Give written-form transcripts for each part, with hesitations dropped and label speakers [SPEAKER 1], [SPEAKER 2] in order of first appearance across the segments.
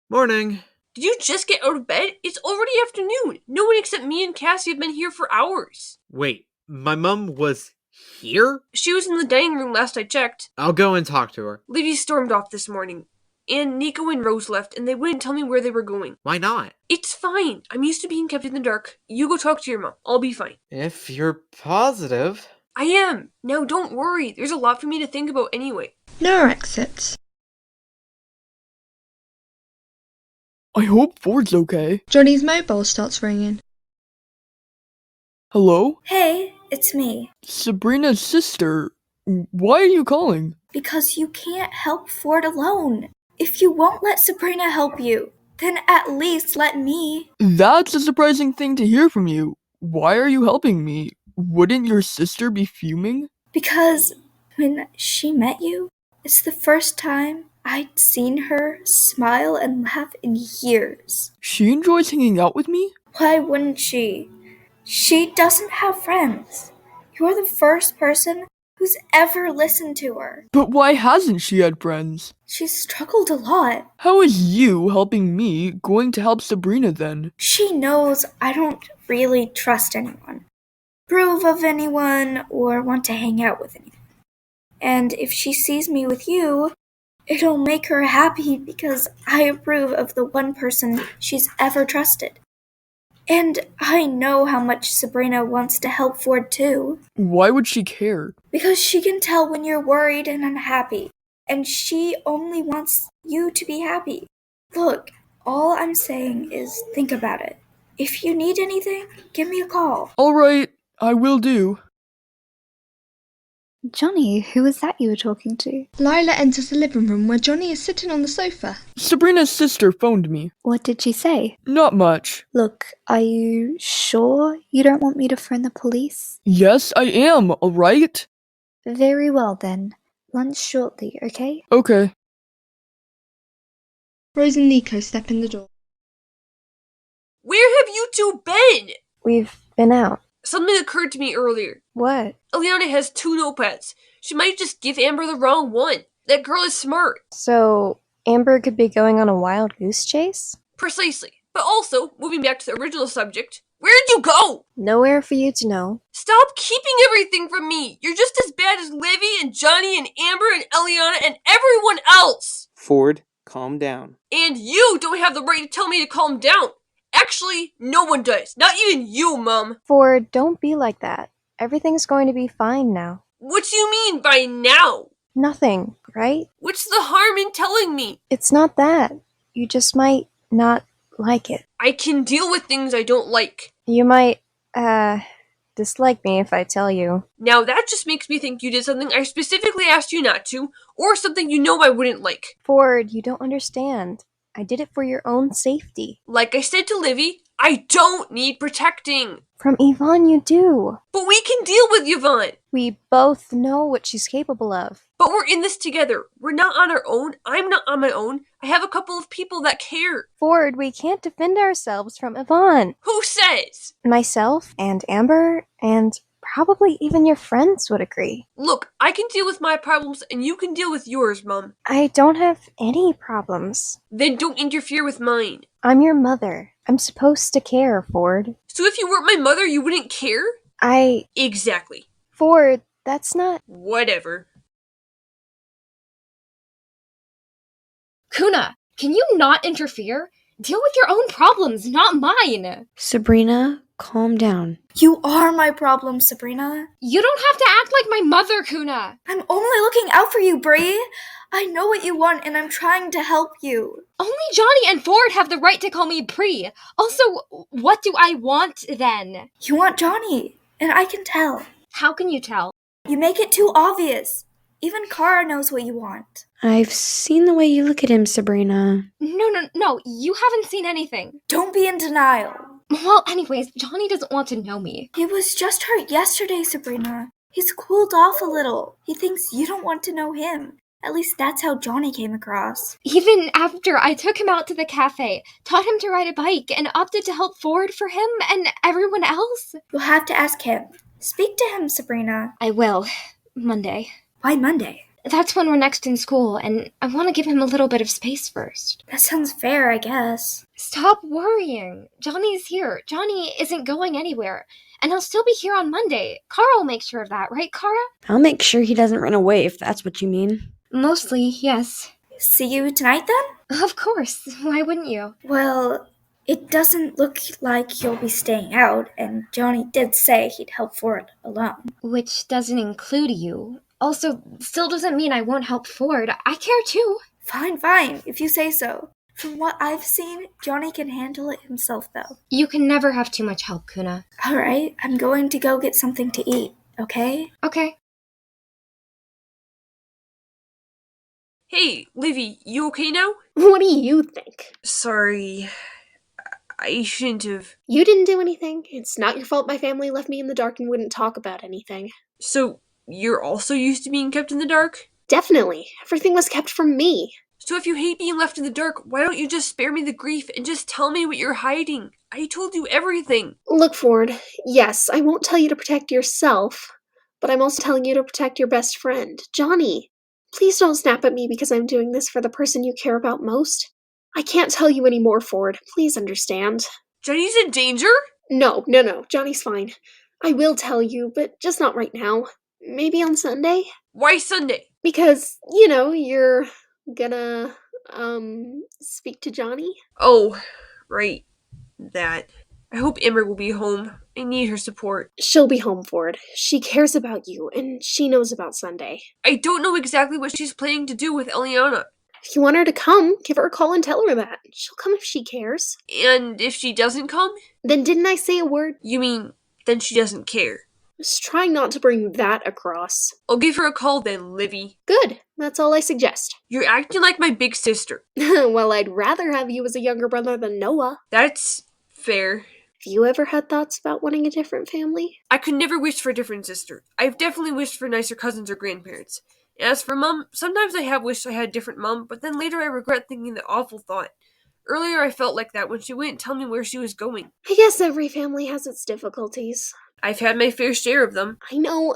[SPEAKER 1] Morning.
[SPEAKER 2] Did you just get out of bed? It's already afternoon. No one except me and Cassie have been here for hours.
[SPEAKER 1] Wait, my mom was here?
[SPEAKER 2] She was in the dining room last I checked.
[SPEAKER 1] I'll go and talk to her.
[SPEAKER 2] Livy stormed off this morning. And Nico and Rose left, and they wouldn't tell me where they were going.
[SPEAKER 1] Why not?
[SPEAKER 2] It's fine. I'm used to being kept in the dark. You go talk to your mom. I'll be fine.
[SPEAKER 1] If you're positive.
[SPEAKER 2] I am. Now don't worry. There's a lot for me to think about anyway.
[SPEAKER 3] No exits.
[SPEAKER 4] I hope Ford's okay.
[SPEAKER 3] Johnny's mobile starts ringing.
[SPEAKER 4] Hello?
[SPEAKER 5] Hey, it's me.
[SPEAKER 4] Sabrina's sister. Why are you calling?
[SPEAKER 5] Because you can't help Ford alone. If you won't let Sabrina help you, then at least let me.
[SPEAKER 4] That's a surprising thing to hear from you. Why are you helping me? Wouldn't your sister be fuming?
[SPEAKER 5] Because when she met you, it's the first time I'd seen her smile and laugh in years.
[SPEAKER 4] She enjoys hanging out with me?
[SPEAKER 5] Why wouldn't she? She doesn't have friends. You're the first person who's ever listened to her.
[SPEAKER 4] But why hasn't she had friends?
[SPEAKER 5] She's struggled a lot.
[SPEAKER 4] How is you helping me going to help Sabrina then?
[SPEAKER 5] She knows I don't really trust anyone, approve of anyone, or want to hang out with anyone. And if she sees me with you, it'll make her happy because I approve of the one person she's ever trusted. And I know how much Sabrina wants to help Ford too.
[SPEAKER 4] Why would she care?
[SPEAKER 5] Because she can tell when you're worried and unhappy. And she only wants you to be happy. Look, all I'm saying is think about it. If you need anything, give me a call.
[SPEAKER 4] Alright, I will do.
[SPEAKER 6] Johnny, who was that you were talking to?
[SPEAKER 3] Lila enters the living room where Johnny is sitting on the sofa.
[SPEAKER 4] Sabrina's sister phoned me.
[SPEAKER 6] What did she say?
[SPEAKER 4] Not much.
[SPEAKER 6] Look, are you sure you don't want me to phone the police?
[SPEAKER 4] Yes, I am, alright?
[SPEAKER 6] Very well then. Lunch shortly, okay?
[SPEAKER 4] Okay.
[SPEAKER 3] Rose and Nico step in the door.
[SPEAKER 2] Where have you two been?
[SPEAKER 6] We've been out.
[SPEAKER 2] Something occurred to me earlier.
[SPEAKER 6] What?
[SPEAKER 2] Eliana has 2 notepads. She might just give Amber the wrong one. That girl is smart.
[SPEAKER 6] So, Amber could be going on a wild goose chase?
[SPEAKER 2] Precisely. But also, moving back to the original subject, where did you go?
[SPEAKER 6] Nowhere for you to know.
[SPEAKER 2] Stop keeping everything from me! You're just as bad as Livy and Johnny and Amber and Eliana and everyone else!
[SPEAKER 1] Ford, calm down.
[SPEAKER 2] And you don't have the right to tell me to calm down! Actually, no one does. Not even you, Mum.
[SPEAKER 6] Ford, don't be like that. Everything's going to be fine now.
[SPEAKER 2] What do you mean by now?
[SPEAKER 6] Nothing, right?
[SPEAKER 2] What's the harm in telling me?
[SPEAKER 6] It's not that. You just might not like it.
[SPEAKER 2] I can deal with things I don't like.
[SPEAKER 6] You might, dislike me if I tell you.
[SPEAKER 2] Now that just makes me think you did something I specifically asked you not to, or something you know I wouldn't like.
[SPEAKER 6] Ford, you don't understand. I did it for your own safety.
[SPEAKER 2] Like I said to Livy, I don't need protecting.
[SPEAKER 6] From Yvonne, you do.
[SPEAKER 2] But we can deal with Yvonne.
[SPEAKER 6] We both know what she's capable of.
[SPEAKER 2] But we're in this together. We're not on our own. I'm not on my own. I have a couple of people that care.
[SPEAKER 6] Ford, we can't defend ourselves from Yvonne.
[SPEAKER 2] Who says?
[SPEAKER 6] Myself and Amber and probably even your friends would agree.
[SPEAKER 2] Look, I can deal with my problems and you can deal with yours, Mum.
[SPEAKER 6] I don't have any problems.
[SPEAKER 2] Then don't interfere with mine.
[SPEAKER 6] I'm your mother. I'm supposed to care, Ford.
[SPEAKER 2] So if you weren't my mother, you wouldn't care? Exactly.
[SPEAKER 6] Ford, that's not...
[SPEAKER 2] Whatever.
[SPEAKER 7] Kuna, can you not interfere? Deal with your own problems, not mine.
[SPEAKER 8] Sabrina, calm down.
[SPEAKER 5] You are my problem, Sabrina.
[SPEAKER 7] You don't have to act like my mother, Kuna.
[SPEAKER 5] I'm only looking out for you, Bree. I know what you want and I'm trying to help you.
[SPEAKER 7] Only Johnny and Ford have the right to call me Bree. Also, what do I want then?
[SPEAKER 5] You want Johnny, and I can tell.
[SPEAKER 7] How can you tell?
[SPEAKER 5] You make it too obvious. Even Kara knows what you want.
[SPEAKER 8] I've seen the way you look at him, Sabrina.
[SPEAKER 7] No, you haven't seen anything.
[SPEAKER 5] Don't be in denial.
[SPEAKER 7] Well, anyways, Johnny doesn't want to know me.
[SPEAKER 5] He was just hurt yesterday, Sabrina. He's cooled off a little. He thinks you don't want to know him. At least that's how Johnny came across.
[SPEAKER 7] Even after I took him out to the cafe, taught him to ride a bike, and opted to help Ford for him and everyone else.
[SPEAKER 5] You'll have to ask him. Speak to him, Sabrina.
[SPEAKER 7] I will. Monday.
[SPEAKER 5] Why Monday?
[SPEAKER 7] That's when we're next in school, and I want to give him a little bit of space first.
[SPEAKER 5] That sounds fair, I guess.
[SPEAKER 7] Stop worrying. Johnny's here. Johnny isn't going anywhere. And he'll still be here on Monday. Kara will make sure of that, right, Kara?
[SPEAKER 8] I'll make sure he doesn't run away if that's what you mean.
[SPEAKER 7] Mostly, yes.
[SPEAKER 5] See you tonight then?
[SPEAKER 7] Of course. Why wouldn't you?
[SPEAKER 5] Well, it doesn't look like you'll be staying out, and Johnny did say he'd help Ford alone.
[SPEAKER 7] Which doesn't include you. Also, still doesn't mean I won't help Ford. I care too.
[SPEAKER 5] Fine, if you say so. From what I've seen, Johnny can handle it himself, though.
[SPEAKER 7] You can never have too much help, Kuna.
[SPEAKER 5] Alright, I'm going to go get something to eat, okay?
[SPEAKER 7] Okay.
[SPEAKER 2] Hey, Livy, you okay now?
[SPEAKER 9] What do you think?
[SPEAKER 2] Sorry. I shouldn't have.
[SPEAKER 9] You didn't do anything. It's not your fault my family left me in the dark and wouldn't talk about anything.
[SPEAKER 2] So, you're also used to being kept in the dark?
[SPEAKER 9] Definitely. Everything was kept from me.
[SPEAKER 2] So if you hate being left in the dark, why don't you just spare me the grief and just tell me what you're hiding? I told you everything.
[SPEAKER 9] Look, Ford, yes, I won't tell you to protect yourself, but I'm also telling you to protect your best friend, Johnny. Please don't snap at me because I'm doing this for the person you care about most. I can't tell you anymore, Ford. Please understand.
[SPEAKER 2] Johnny's in danger?
[SPEAKER 9] No, Johnny's fine. I will tell you, but just not right now. Maybe on Sunday?
[SPEAKER 2] Why Sunday?
[SPEAKER 9] Because, you're gonna, speak to Johnny?
[SPEAKER 2] Oh, right. That. I hope Amber will be home. I need her support.
[SPEAKER 9] She'll be home, Ford. She cares about you, and she knows about Sunday.
[SPEAKER 2] I don't know exactly what she's planning to do with Eliana.
[SPEAKER 9] If you want her to come, give her a call and tell her that. She'll come if she cares.
[SPEAKER 2] And if she doesn't come?
[SPEAKER 9] Then didn't I say a word?
[SPEAKER 2] You mean, then she doesn't care?
[SPEAKER 9] Just trying not to bring that across.
[SPEAKER 2] I'll give her a call then, Livy.
[SPEAKER 9] Good. That's all I suggest.
[SPEAKER 2] You're acting like my big sister.
[SPEAKER 9] Well, I'd rather have you as a younger brother than Noah.
[SPEAKER 2] That's fair.
[SPEAKER 9] Have you ever had thoughts about wanting a different family?
[SPEAKER 2] I could never wish for a different sister. I've definitely wished for nicer cousins or grandparents. And as for Mom, sometimes I have wished I had a different Mom, but then later I regret thinking the awful thought. Earlier I felt like that when she wouldn't tell me where she was going.
[SPEAKER 9] I guess every family has its difficulties.
[SPEAKER 2] I've had my fair share of them.
[SPEAKER 9] I know.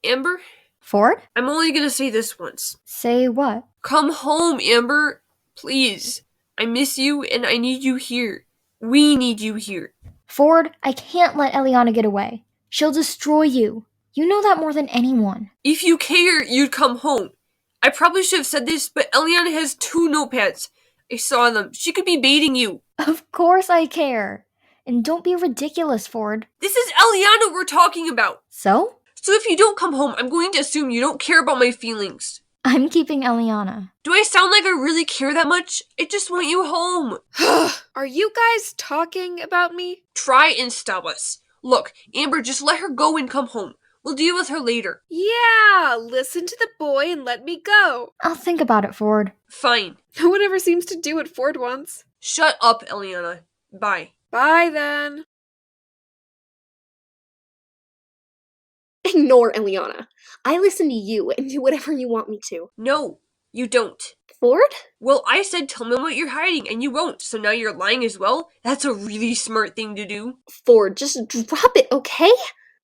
[SPEAKER 2] Amber?
[SPEAKER 7] Ford?
[SPEAKER 2] I'm only gonna say this once.
[SPEAKER 7] Say what?
[SPEAKER 2] Come home, Amber. Please. I miss you and I need you here. We need you here.
[SPEAKER 7] Ford, I can't let Eliana get away. She'll destroy you. You know that more than anyone.
[SPEAKER 2] If you care, you'd come home. I probably should have said this, but Eliana has 2 notepads. I saw them. She could be baiting you.
[SPEAKER 7] Of course I care. And don't be ridiculous, Ford.
[SPEAKER 2] This is Eliana we're talking about.
[SPEAKER 7] So?
[SPEAKER 2] So if you don't come home, I'm going to assume you don't care about my feelings.
[SPEAKER 7] I'm keeping Eliana.
[SPEAKER 2] Do I sound like I really care that much? I just want you home.
[SPEAKER 10] Are you guys talking about me?
[SPEAKER 2] Try and stop us. Look, Amber, just let her go and come home. We'll deal with her later.
[SPEAKER 10] Yeah, listen to the boy and let me go.
[SPEAKER 7] I'll think about it, Ford.
[SPEAKER 2] Fine.
[SPEAKER 10] No one ever seems to do what Ford wants.
[SPEAKER 2] Shut up, Eliana. Bye.
[SPEAKER 10] Bye then.
[SPEAKER 9] Ignore Eliana. I listen to you and do whatever you want me to.
[SPEAKER 2] No, you don't.
[SPEAKER 9] Ford?
[SPEAKER 2] Well, I said tell me what you're hiding, and you won't, so now you're lying as well? That's a really smart thing to do.
[SPEAKER 9] Ford, just drop it, okay?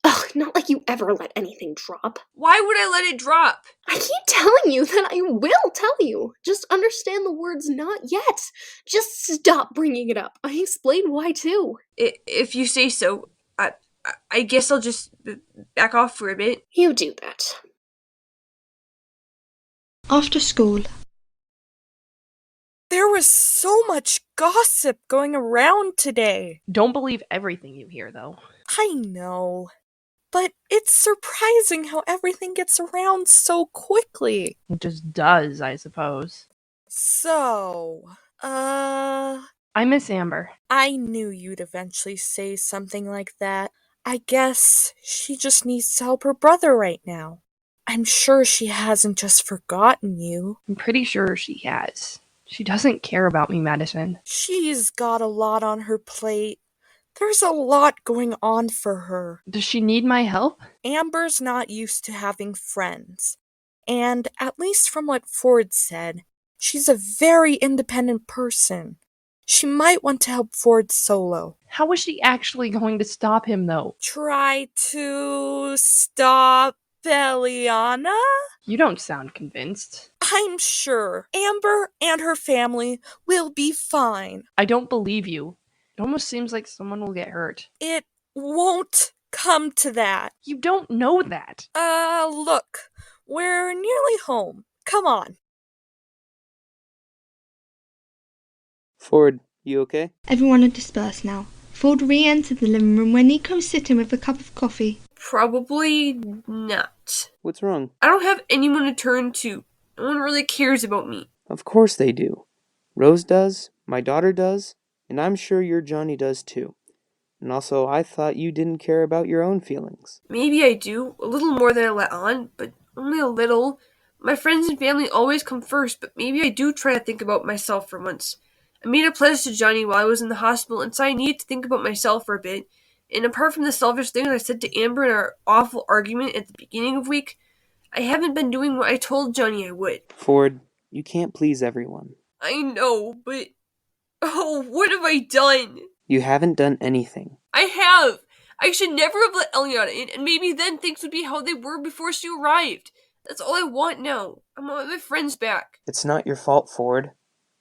[SPEAKER 9] Ugh, not like you ever let anything drop.
[SPEAKER 2] Why would I let it drop?
[SPEAKER 9] I keep telling you that I will tell you. Just understand the words not yet. Just stop bringing it up. I explained why too.
[SPEAKER 2] If you say so, I guess I'll just back off for a bit.
[SPEAKER 9] You do that.
[SPEAKER 3] After school.
[SPEAKER 11] There was so much gossip going around today.
[SPEAKER 12] Don't believe everything you hear, though.
[SPEAKER 11] I know. But it's surprising how everything gets around so quickly.
[SPEAKER 12] It just does, I suppose.
[SPEAKER 11] So,
[SPEAKER 12] I miss Amber.
[SPEAKER 11] I knew you'd eventually say something like that. I guess she just needs to help her brother right now. I'm sure she hasn't just forgotten you.
[SPEAKER 12] I'm pretty sure she has. She doesn't care about me, Madison.
[SPEAKER 11] She's got a lot on her plate. There's a lot going on for her.
[SPEAKER 12] Does she need my help?
[SPEAKER 11] Amber's not used to having friends. And, at least from what Ford said, she's a very independent person. She might want to help Ford solo.
[SPEAKER 12] How is she actually going to stop him, though?
[SPEAKER 11] Try to stop Eliana?
[SPEAKER 12] You don't sound convinced.
[SPEAKER 11] I'm sure Amber and her family will be fine.
[SPEAKER 12] I don't believe you. It almost seems like someone will get hurt.
[SPEAKER 11] It won't come to that.
[SPEAKER 12] You don't know that.
[SPEAKER 11] Look, we're nearly home. Come on.
[SPEAKER 1] Ford, you okay?
[SPEAKER 3] Everyone had dispersed now. Ford re-entered the living room where Nico was sitting with a cup of coffee.
[SPEAKER 2] Probably not.
[SPEAKER 1] What's wrong?
[SPEAKER 2] I don't have anyone to turn to. No one really cares about me.
[SPEAKER 1] Of course they do. Rose does, my daughter does, and I'm sure your Johnny does too. And also, I thought you didn't care about your own feelings.
[SPEAKER 2] Maybe I do, a little more than I let on, but only a little. My friends and family always come first, but maybe I do try to think about myself for once. I made a pledge to Johnny while I was in the hospital and said I needed to think about myself for a bit. And apart from the selfish thing I said to Amber in our awful argument at the beginning of the week, I haven't been doing what I told Johnny I would.
[SPEAKER 1] Ford, you can't please everyone.
[SPEAKER 2] I know, but... Oh, what have I done?
[SPEAKER 1] You haven't done anything.
[SPEAKER 2] I have! I should never have let Eliana in, and maybe then things would be how they were before she arrived. That's all I want now. I want my friends back.
[SPEAKER 1] It's not your fault, Ford.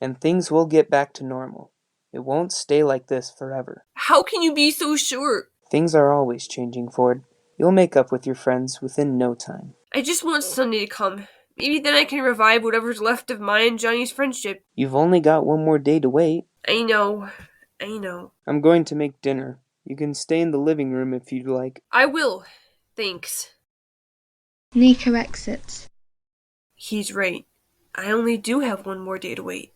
[SPEAKER 1] And things will get back to normal. It won't stay like this forever.
[SPEAKER 2] How can you be so sure?
[SPEAKER 1] Things are always changing, Ford. You'll make up with your friends within no time.
[SPEAKER 2] I just want Sunday to come. Maybe then I can revive whatever's left of mine and Johnny's friendship.
[SPEAKER 1] You've only got one more day to wait.
[SPEAKER 2] I know.
[SPEAKER 1] I'm going to make dinner. You can stay in the living room if you'd like.
[SPEAKER 2] I will. Thanks.
[SPEAKER 3] Nico exits.
[SPEAKER 2] He's right. I only do have one more day to wait.